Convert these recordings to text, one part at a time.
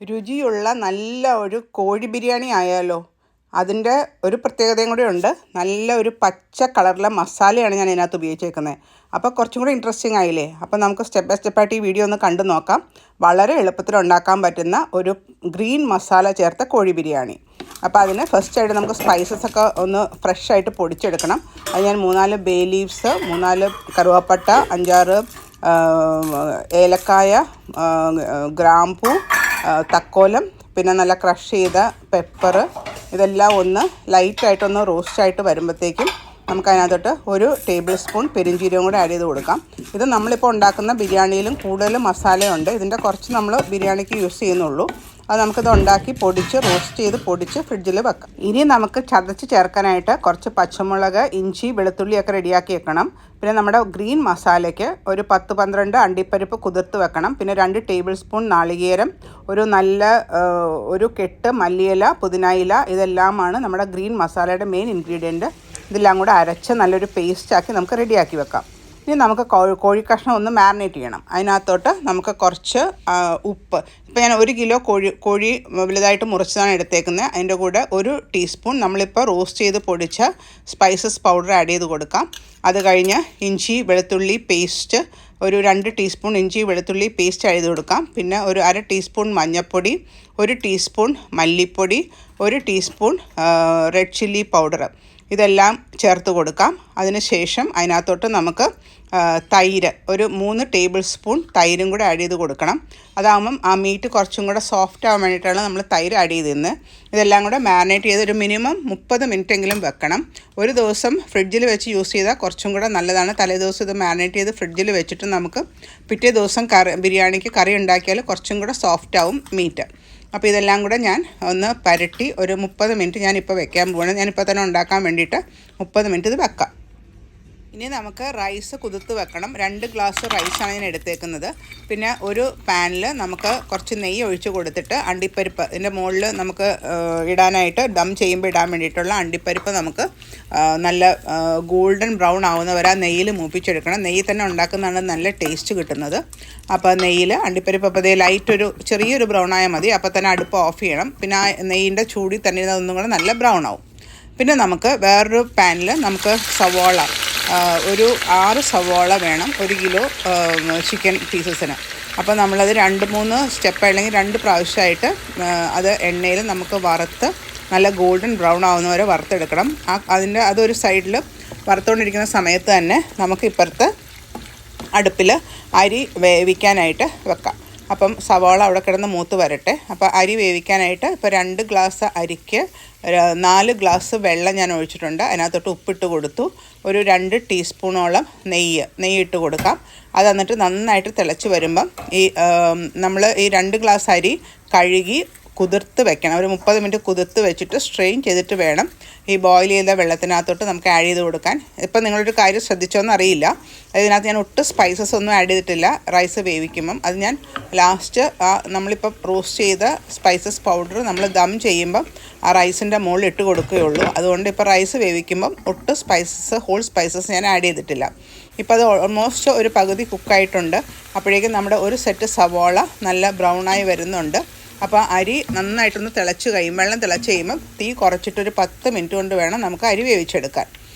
രുചിയുള്ള നല്ല ഒരു കോഴി ബിരിയാണി ആയാലോ? അതിൻ്റെ ഒരു പ്രത്യേകതയും കൂടെ ഉണ്ട്. നല്ല ഒരു പച്ച കളറിലെ മസാലയാണ് ഞാൻ ഇതിനകത്ത് ഉപയോഗിച്ചേക്കുന്നത്. അപ്പോൾ കുറച്ചും കൂടി ഇൻട്രസ്റ്റിംഗ് ആയില്ലേ? അപ്പോൾ നമുക്ക് സ്റ്റെപ്പ് ബൈ സ്റ്റെപ്പായിട്ട് ഈ വീഡിയോ ഒന്ന് കണ്ടു നോക്കാം. വളരെ എളുപ്പത്തിൽ ഉണ്ടാക്കാൻ പറ്റുന്ന ഒരു ഗ്രീൻ മസാല ചേർത്ത കോഴി ബിരിയാണി. അപ്പോൾ അതിന് ഫസ്റ്റായിട്ട് നമുക്ക് സ്പൈസസ് ഒക്കെ ഒന്ന് ഫ്രഷായിട്ട് പൊടിച്ചെടുക്കണം. അത് ഞാൻ 3-4 ബേ ലീവ്സ്, 3-4 കറുവാപ്പട്ട, 5-6 ഏലക്കായ, ഗ്രാമ്പൂ, തക്കോലം, പിന്നെ നല്ല ക്രഷ് ചെയ്ത പെപ്പർ, ഇതെല്ലാം ഒന്ന് ലൈറ്റായിട്ടൊന്ന് റോസ്റ്റായിട്ട് വരുമ്പോഴത്തേക്കും നമുക്കതിനകത്തോട്ട് 1 ടേബിൾ സ്പൂൺ പെരിഞ്ചീരകം കൂടെ ആഡ് ചെയ്ത് കൊടുക്കാം. ഇത് നമ്മളിപ്പോൾ ഉണ്ടാക്കുന്ന ബിരിയാണിയിലും കൂടുതൽ മസാലയുണ്ട്. ഇതിൻ്റെ കുറച്ച് നമ്മൾ ബിരിയാണിക്ക് യൂസ് ചെയ്യുന്നുള്ളൂ. അത് നമുക്കിത് ഉണ്ടാക്കി പൊടിച്ച് റോസ്റ്റ് ചെയ്ത് പൊടിച്ച് ഫ്രിഡ്ജിൽ വെക്കാം. ഇനി നമുക്ക് ചതച്ച് ചേർക്കാനായിട്ട് കുറച്ച് പച്ചമുളക്, ഇഞ്ചി, വെളുത്തുള്ളിയൊക്കെ റെഡിയാക്കി വെക്കണം. പിന്നെ നമ്മുടെ ഗ്രീൻ മസാലയ്ക്ക് ഒരു 10-12 അണ്ടിപ്പരിപ്പ് കുതിർത്ത് വെക്കണം. പിന്നെ 2 ടേബിൾ സ്പൂൺ നാളികേരം, ഒരു കെട്ട് മല്ലിയില, പുതിനയില, ഇതെല്ലാമാണ് നമ്മുടെ ഗ്രീൻ മസാലയുടെ മെയിൻ ഇൻഗ്രീഡിയൻറ്റ്. ഇതെല്ലാം കൂടെ അരച്ച് നല്ലൊരു പേസ്റ്റാക്കി നമുക്ക് റെഡിയാക്കി വെക്കാം. ഇനി നമുക്ക് കോഴിക്കഷ്ണം ഒന്ന് മാരിനേറ്റ് ചെയ്യണം. അതിനകത്തോട്ട് നമുക്ക് കുറച്ച് ഉപ്പ്, ഇപ്പോൾ ഞാൻ 1 കിലോ കോഴി വലുതായിട്ട് മുറിച്ചതാണ് എടുത്തേക്കുന്നത്. അതിൻ്റെ കൂടെ 1 ടീസ്പൂൺ നമ്മളിപ്പോൾ റോസ്റ്റ് ചെയ്ത് പൊടിച്ച സ്പൈസസ് പൗഡർ ആഡ് ചെയ്ത് കൊടുക്കാം. അത് കഴിഞ്ഞ് ഇഞ്ചി വെളുത്തുള്ളി പേസ്റ്റ്, ഒരു 2 ടീസ്പൂൺ ഇഞ്ചി വെളുത്തുള്ളി പേസ്റ്റ് ആഡ് ചെയ്ത് കൊടുക്കാം. പിന്നെ ഒരു 1/2 ടീസ്പൂൺ മഞ്ഞൾപ്പൊടി, 1 ടീസ്പൂൺ മല്ലിപ്പൊടി, 1 ടീസ്പൂൺ റെഡ് ചില്ലി പൗഡർ, ഇതെല്ലാം ചേർത്ത് കൊടുക്കാം. അതിനുശേഷം അതിനകത്തോട്ട് നമുക്ക് തൈര്, ഒരു 3 ടേബിൾ സ്പൂൺ തൈരും കൂടെ ആഡ് ചെയ്ത് കൊടുക്കണം. അതാകുമ്പം ആ മീറ്റ് കുറച്ചും കൂടെ സോഫ്റ്റ് ആവാൻ വേണ്ടിയിട്ടാണ് നമ്മൾ തൈര് ആഡ് ചെയ്തിരുന്നത്. ഇതെല്ലാം കൂടെ മാരിനേറ്റ് ചെയ്ത് ഒരു മിനിമം 30 മിനിറ്റെങ്കിലും വെക്കണം. ഒരു ദിവസം ഫ്രിഡ്ജിൽ വെച്ച് യൂസ് ചെയ്താൽ കുറച്ചും കൂടെ നല്ലതാണ്. തലേദിവസം ഇത് മാരിനേറ്റ് ചെയ്ത് ഫ്രിഡ്ജിൽ വെച്ചിട്ട് നമുക്ക് പിറ്റേ ദിവസം ബിരിയാണിക്ക് കറി ഉണ്ടാക്കിയാൽ കുറച്ചും കൂടെ സോഫ്റ്റ് ആവും മീറ്റ്. അപ്പോൾ ഇതെല്ലാം കൂടെ ഞാൻ ഒന്ന് പരട്ടി ഒരു 30 മിനിറ്റ് ഞാനിപ്പോൾ വെക്കാൻ പോവാണ്. ഞാനിപ്പോൾ തന്നെ ഉണ്ടാക്കാൻ വേണ്ടിയിട്ട് 30 മിനിറ്റ് ഇത് വെക്കാം. ഇനി നമുക്ക് റൈസ് കുതിർത്ത് വെക്കണം. 2 ഗ്ലാസ് റൈസാണ് ഞാൻ എടുത്തേക്കുന്നത്. പിന്നെ ഒരു പാനിൽ നമുക്ക് കുറച്ച് നെയ്യ് ഒഴിച്ച് കൊടുത്തിട്ട് അണ്ടിപ്പരിപ്പ് ഇതിൻ്റെ മുകളിൽ നമുക്ക് ഇടാനായിട്ട് ദം ചെയ്യുമ്പോൾ ഇടാൻ വേണ്ടിയിട്ടുള്ള അണ്ടിപ്പരിപ്പ് നമുക്ക് നല്ല ഗോൾഡൻ ബ്രൗൺ ആവുന്നവരെ ആ നെയ്യിൽ മൂപ്പിച്ചെടുക്കണം. നെയ്യ് തന്നെ ഉണ്ടാക്കുന്നതാണ് നല്ല ടേസ്റ്റ് കിട്ടുന്നത്. അപ്പോൾ നെയ്യിൽ അണ്ടിപ്പരിപ്പ് അപ്പോൾ അതേ ലൈറ്റ് ചെറിയൊരു ബ്രൗൺ ആയാൽ മതി. അപ്പോൾ തന്നെ അടുപ്പ് ഓഫ് ചെയ്യണം. പിന്നെ ആ നെയ്യിൻ്റെ ചൂടിൽ തന്നെ അതൊന്നും കൂടെ നല്ല ബ്രൗൺ ആവും. പിന്നെ നമുക്ക് വേറൊരു പാനിൽ നമുക്ക് സവോള, ഒരു 6 സവോള വേണം 1 കിലോ ചിക്കൻ പീസസിന്. അപ്പോൾ നമ്മളത് 2-3 സ്റ്റെപ്പ് അല്ലെങ്കിൽ 2 പ്രാവശ്യമായിട്ട് അത് എണ്ണയിൽ നമുക്ക് വറുത്ത് നല്ല ഗോൾഡൻ ബ്രൗൺ ആവുന്നവരെ വറുത്തെടുക്കണം. അതൊരു സൈഡിൽ വറുത്തുകൊണ്ടിരിക്കുന്ന സമയത്ത് തന്നെ നമുക്ക് ഇപ്പുറത്ത് അടുപ്പിൽ അരി വേവിക്കാനായിട്ട് വെക്കാം. അപ്പം സവാള അവിടെ കിടന്ന് മൂത്ത് വരട്ടെ. അപ്പോൾ അരി വേവിക്കാനായിട്ട് ഇപ്പോൾ 2 ഗ്ലാസ് അരിക്ക് 4 ഗ്ലാസ് വെള്ളം ഞാൻ ഒഴിച്ചിട്ടുണ്ട്. അതിനകത്തോട്ട് ഉപ്പിട്ട് കൊടുത്തു. ഒരു 2 ടീസ്പൂണോളം നെയ്യ് ഇട്ട് കൊടുക്കാം. അത് എന്നിട്ട് നന്നായിട്ട് തിളച്ച് വരുമ്പം നമ്മൾ ഈ 2 ഗ്ലാസ് അരി കഴുകി കുതിർത്ത് വെക്കണം. ഒരു 30 മിനിറ്റ് കുതിർത്ത് വെച്ചിട്ട് സ്ട്രെയിൻ ചെയ്തിട്ട് വേണം ഈ ബോയിൽ ചെയ്ത വെള്ളത്തിനകത്തോട്ട് നമുക്ക് ആഡ് ചെയ്ത് കൊടുക്കാൻ. ഇപ്പം നിങ്ങളൊരു കാര്യം ശ്രദ്ധിച്ചോന്ന് അറിയില്ല, അതിനകത്ത് ഞാൻ ഒട്ടും സ്പൈസസ് ഒന്നും ആഡ് ചെയ്തിട്ടില്ല റൈസ് വേവിക്കുമ്പം. അത് ഞാൻ ലാസ്റ്റ് നമ്മളിപ്പോൾ റോസ്റ്റ് ചെയ്ത സ്പൈസസ് പൗഡർ നമ്മൾ ദം ചെയ്യുമ്പം ആ റൈസിൻ്റെ മുകളിൽ ഇട്ട് കൊടുക്കുകയുള്ളൂ. അതുകൊണ്ട് ഇപ്പോൾ റൈസ് വേവിക്കുമ്പം ഒട്ടും ഹോൾ സ്പൈസസ് ഞാൻ ആഡ് ചെയ്തിട്ടില്ല. ഇപ്പോൾ അത് ഓൾമോസ്റ്റ് ഒരു പകുതി കുക്കായിട്ടുണ്ട്. അപ്പോഴേക്കും നമ്മുടെ ഒരു സെറ്റ് സവോള നല്ല ബ്രൗണായി വരുന്നുണ്ട്. അപ്പോൾ അരി നന്നായിട്ടൊന്ന് വെള്ളം തിളച്ച് കഴിയുമ്പം തീ കുറച്ചിട്ടൊരു 10 മിനിറ്റ് കൊണ്ട് വേണം നമുക്ക് അരി വേവിച്ചെടുക്കാൻ.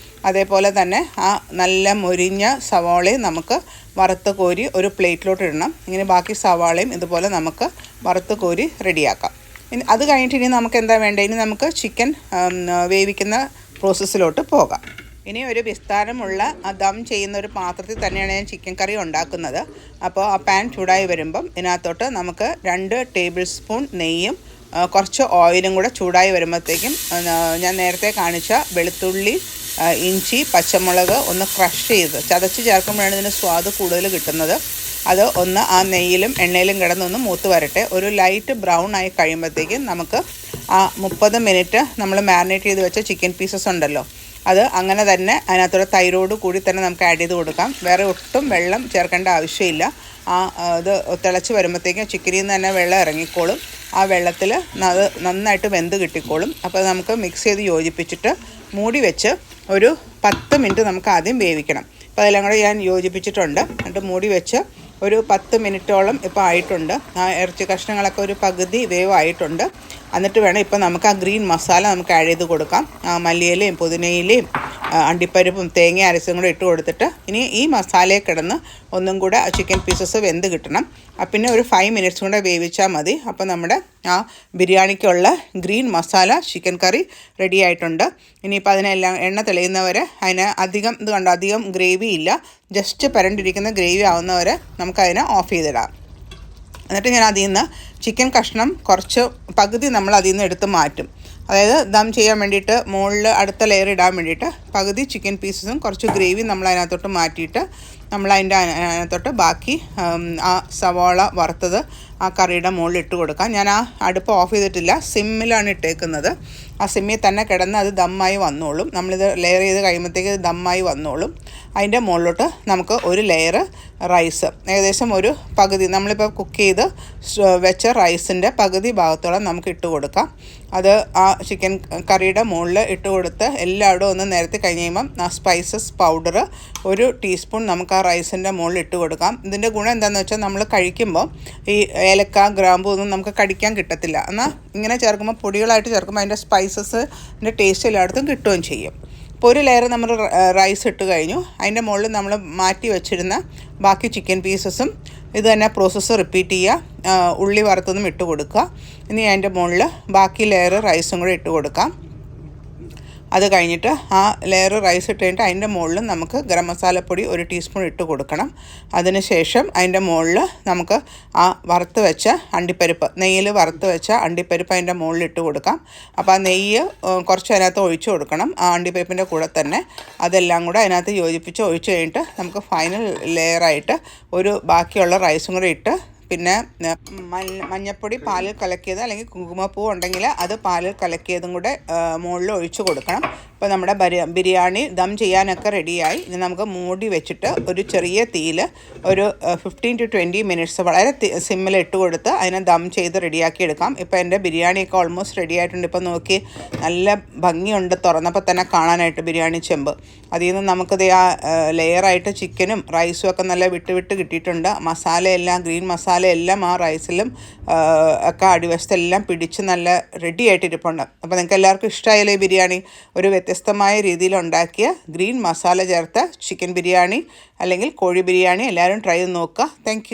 അതേപോലെ തന്നെ ആ നല്ല മൊരിഞ്ഞ സവാളയും നമുക്ക് വറുത്ത് കോരി ഒരു പ്ലേറ്റിലോട്ട് ഇടണം. ഇങ്ങനെ ബാക്കി സവാളയും ഇതുപോലെ നമുക്ക് വറുത്ത് കോരി റെഡിയാക്കാം. അത് കഴിഞ്ഞിട്ട് ഇനി നമുക്ക് എന്താ വേണ്ടത്? ഇനി നമുക്ക് ചിക്കൻ വേവിക്കുന്ന പ്രോസസ്സിലോട്ട് പോകാം. ഇനി ഒരു വിസ്താരമുള്ള ദം ചെയ്യുന്ന ഒരു പാത്രത്തിൽ തന്നെയാണ് ഞാൻ ചിക്കൻ കറി ഉണ്ടാക്കുന്നത്. അപ്പോൾ ആ പാൻ ചൂടായി വരുമ്പം ഇതിനകത്തോട്ട് നമുക്ക് 2 ടേബിൾ സ്പൂൺ നെയ്യും കുറച്ച് ഓയിലും കൂടെ ചൂടായി വരുമ്പോഴത്തേക്കും ഞാൻ നേരത്തെ കാണിച്ച വെളുത്തുള്ളി, ഇഞ്ചി, പച്ചമുളക് ഒന്ന് ക്രഷ് ചെയ്ത് ചതച്ച് ചേർക്കുമ്പോഴാണ് ഇതിന് സ്വാദ് കൂടുതൽ കിട്ടുന്നത്. അത് ഒന്ന് ആ നെയ്യിലും എണ്ണയിലും കിടന്നൊന്ന് മൂത്ത് വരട്ടെ. ഒരു ലൈറ്റ് ബ്രൗൺ ആയി കഴിയുമ്പോഴത്തേക്കും നമുക്ക് ആ 30 മിനിറ്റ് നമ്മൾ മാരിനേറ്റ് ചെയ്ത് വെച്ച ചിക്കൻ പീസസ് ഉണ്ടല്ലോ, അത് അങ്ങനെ തന്നെ അതിനകത്തോടെ തൈരോട് കൂടി തന്നെ നമുക്ക് ആഡ് ചെയ്ത് കൊടുക്കാം. വേറെ ഒട്ടും വെള്ളം ചേർക്കേണ്ട ആവശ്യമില്ല. അത് തിളച്ച് വരുമ്പോഴത്തേക്കും ചിക്കനിൽ നിന്ന് തന്നെ വെള്ളം ഇറങ്ങിക്കോളും. ആ വെള്ളത്തിൽ അത് നന്നായിട്ട് വെന്ത് കിട്ടിക്കോളും. അപ്പോൾ നമുക്ക് മിക്സ് ചെയ്ത് യോജിപ്പിച്ചിട്ട് മൂടി വെച്ച് ഒരു 10 മിനിറ്റ് നമുക്ക് ആദ്യം വേവിക്കണം. അപ്പോൾ അതെല്ലാം കൂടെ ഞാൻ യോജിപ്പിച്ചിട്ടുണ്ട്. എന്നിട്ട് മൂടി വെച്ച് ഒരു 10 മിനിറ്റോളം ഇപ്പോൾ ആയിട്ടുണ്ട്. ആ ഇറച്ചി കഷ്ണങ്ങളൊക്കെ ഒരു പകുതി വേവായിട്ടുണ്ട്. എന്നിട്ട് വേണം ഇപ്പോൾ നമുക്ക് ആ ഗ്രീൻ മസാല നമുക്ക് ആഡ് ചെയ്ത് കൊടുക്കാം. മല്ലിയിലയും പുതിനയിലയും അണ്ടിപ്പരിപ്പും തേങ്ങ അരച്ചും കൂടെ ഇട്ട് കൊടുത്തിട്ട് ഇനി ഈ മസാലയിൽ കിടന്ന് ഒന്നും കൂടെ ചിക്കൻ പീസസ് വെന്ത് കിട്ടണം. പിന്നെ ഒരു 5 മിനിറ്റ്സ് കൂടെ വേവിച്ചാൽ മതി. അപ്പോൾ നമ്മുടെ ആ ബിരിയാണിക്കുള്ള ഗ്രീൻ മസാല ചിക്കൻ കറി റെഡി ആയിട്ടുണ്ട്. ഇനിയിപ്പോൾ അതിനെല്ലാം എണ്ണ തെളിയുന്നവരെ അതിന് അധികം ഇത് കണ്ടോ, അധികം ഗ്രേവി ഇല്ല, ജസ്റ്റ് പരണ്ടിരിക്കുന്ന ഗ്രേവി ആവുന്നവരെ നമുക്കതിനെ ഓഫ് ചെയ്തിടാം. എന്നിട്ട് ഞാൻ അതിൽ നിന്ന് ചിക്കൻ കഷ്ണം കുറച്ച് പകുതി നമ്മൾ അതിൽ നിന്ന് എടുത്ത് മാറ്റും. അതായത് ദം ചെയ്യാൻ വേണ്ടിയിട്ട് മുകളിൽ അടുത്ത ലെയർ ഇടാൻ വേണ്ടിയിട്ട് പകുതി ചിക്കൻ പീസസും കുറച്ച് ഗ്രേവി നമ്മൾ അതിനകത്തോട്ട് മാറ്റിയിട്ട് നമ്മൾ അതിനകത്തോട്ട് ബാക്കി ആ സവാള വറുത്തത് ആ കറിയുടെ മുകളിൽ ഇട്ട് കൊടുക്കാം. ഞാൻ ആ അടുപ്പ് ഓഫ് ചെയ്തിട്ടില്ല, സിമ്മിലാണ് ഇട്ടേക്കുന്നത്. ആ സിമ്മിൽ തന്നെ കിടന്ന് അത് ദമ്മായി വന്നോളും. നമ്മളിത് ലെയർ ചെയ്ത് കഴിയുമ്പോഴത്തേക്ക് ദമ്മായി വന്നോളും. അതിൻ്റെ മുകളിലോട്ട് നമുക്ക് ഒരു ലെയർ റൈസ്, ഏകദേശം ഒരു പകുതി നമ്മളിപ്പോൾ കുക്ക് ചെയ്ത് വെച്ച റൈസിൻ്റെ പകുതി ഭാഗത്തോളം നമുക്ക് ഇട്ട് കൊടുക്കാം. അത് ആ ചിക്കൻ കറിയുടെ മുകളിൽ ഇട്ട് കൊടുത്ത് എല്ലായിടും ഒന്ന് നിരത്തി കഴിഞ്ഞ് കഴിയുമ്പം ആ സ്പൈസസ് പൗഡർ 1 ടീസ്പൂൺ നമുക്ക് ആ റൈസിൻ്റെ മുകളിൽ ഇട്ട് കൊടുക്കാം. ഇതിൻ്റെ ഗുണം എന്താണെന്ന് വെച്ചാൽ നമ്മൾ കഴിക്കുമ്പോൾ ഈ ഏലക്ക ഗ്രാമ്പൂ ഒന്നും നമുക്ക് കടിക്കാൻ കിട്ടത്തില്ല. എന്നാൽ ഇങ്ങനെ ചേർക്കുമ്പോൾ പൊടികളായിട്ട് ചേർക്കുമ്പോൾ അതിൻ്റെ സ്പൈസസിൻ്റെ ടേസ്റ്റ് എല്ലായിടത്തും കിട്ടുകയും ചെയ്യും. ഇപ്പോൾ ഒരു ലെയർ നമ്മൾ റൈസ് ഇട്ട് കഴിഞ്ഞു. അതിൻ്റെ മുകളിൽ നമ്മൾ മാറ്റി വെച്ചിരുന്ന ബാക്കി ചിക്കൻ പീസസും ഇത് തന്നെ പ്രോസസ്സ് റിപ്പീറ്റ് ചെയ്യുക. ഉള്ളി വറുത്തതും ഇട്ട് കൊടുക്കുക. ഇനി അതിൻ്റെ മുകളിൽ ബാക്കി ലെയർ റൈസും കൂടെ ഇട്ട് കൊടുക്കാം. അത് കഴിഞ്ഞിട്ട് ആ ലെയർ റൈസ് ഇട്ട് കഴിഞ്ഞിട്ട് അതിൻ്റെ മുകളിൽ നമുക്ക് ഗരം മസാലപ്പൊടി 1 ടീസ്പൂൺ ഇട്ട് കൊടുക്കണം. അതിന് ശേഷം അതിൻ്റെ മുകളിൽ നമുക്ക് ആ വറുത്ത് വെച്ച അണ്ടിപ്പരിപ്പ്, നെയ്യിൽ വറുത്ത് വെച്ച അണ്ടിപ്പരിപ്പ് അതിൻ്റെ മുകളിൽ ഇട്ട് കൊടുക്കാം. അപ്പോൾ ആ നെയ്യ് കുറച്ച് അതിനകത്ത് ഒഴിച്ചു കൊടുക്കണം, ആ അണ്ടിപ്പരിപ്പിൻ്റെ കൂടെ തന്നെ. അതെല്ലാം കൂടെ അതിനകത്ത് യോജിപ്പിച്ച് ഒഴിച്ച് കഴിഞ്ഞിട്ട് നമുക്ക് ഫൈനൽ ലെയറായിട്ട് ഒരു ബാക്കിയുള്ള റൈസും കൂടെ ഇട്ട് പിന്നെ മഞ്ഞൾപ്പൊടി പാലിൽ കലക്കിയത് അല്ലെങ്കിൽ കുങ്കുമപ്പൂ ഉണ്ടെങ്കിൽ അത് പാലിൽ കലക്കിയതും കൂടെ മുകളിൽ ഒഴിച്ചു കൊടുക്കണം. ഇപ്പോൾ നമ്മുടെ ബിരിയാണി ദം ചെയ്യാനൊക്കെ റെഡിയായി. ഇനി നമുക്ക് മൂടി വെച്ചിട്ട് ഒരു ചെറിയ തീയിൽ ഒരു 15 to 20 മിനിറ്റ്സ് വളരെ സിമ്മിൽ ഇട്ട് കൊടുത്ത് അതിനെ ദം ചെയ്ത് റെഡിയാക്കി എടുക്കാം. ഇപ്പോൾ എൻ്റെ ബിരിയാണിയൊക്കെ ഓൾമോസ്റ്റ് റെഡി ആയിട്ടുണ്ട്. ഇപ്പോൾ നോക്കി നല്ല ഭംഗിയുണ്ട് തുറന്നപ്പോൾ തന്നെ കാണാനായിട്ട് ബിരിയാണി ചെമ്പ്. അതിൽ നിന്ന് നമുക്കത് ആ ലെയറായിട്ട് ചിക്കനും റൈസും ഒക്കെ നല്ല വിട്ട് കിട്ടിയിട്ടുണ്ട്. മസാലയെല്ലാം ഗ്രീൻ മസാലയെല്ലാം ആ റൈസിലും ഒക്കെ അടിവശത്തെല്ലാം പിടിച്ച് നല്ല റെഡി ആയിട്ടിരിപ്പുണ്ട്. അപ്പോൾ നിങ്ങൾക്ക് എല്ലാവർക്കും ഇഷ്ടമായാലേ ബിരിയാണി? ഒരു വ്യത്യസ്തമായ രീതിയിൽ ഉണ്ടാക്കിയ ഗ്രീൻ മസാല ചേർത്ത ചിക്കൻ ബിരിയാണി അല്ലെങ്കിൽ കോഴി ബിരിയാണി എല്ലാവരും ട്രൈ ചെയ്ത് നോക്കുക. Thank you.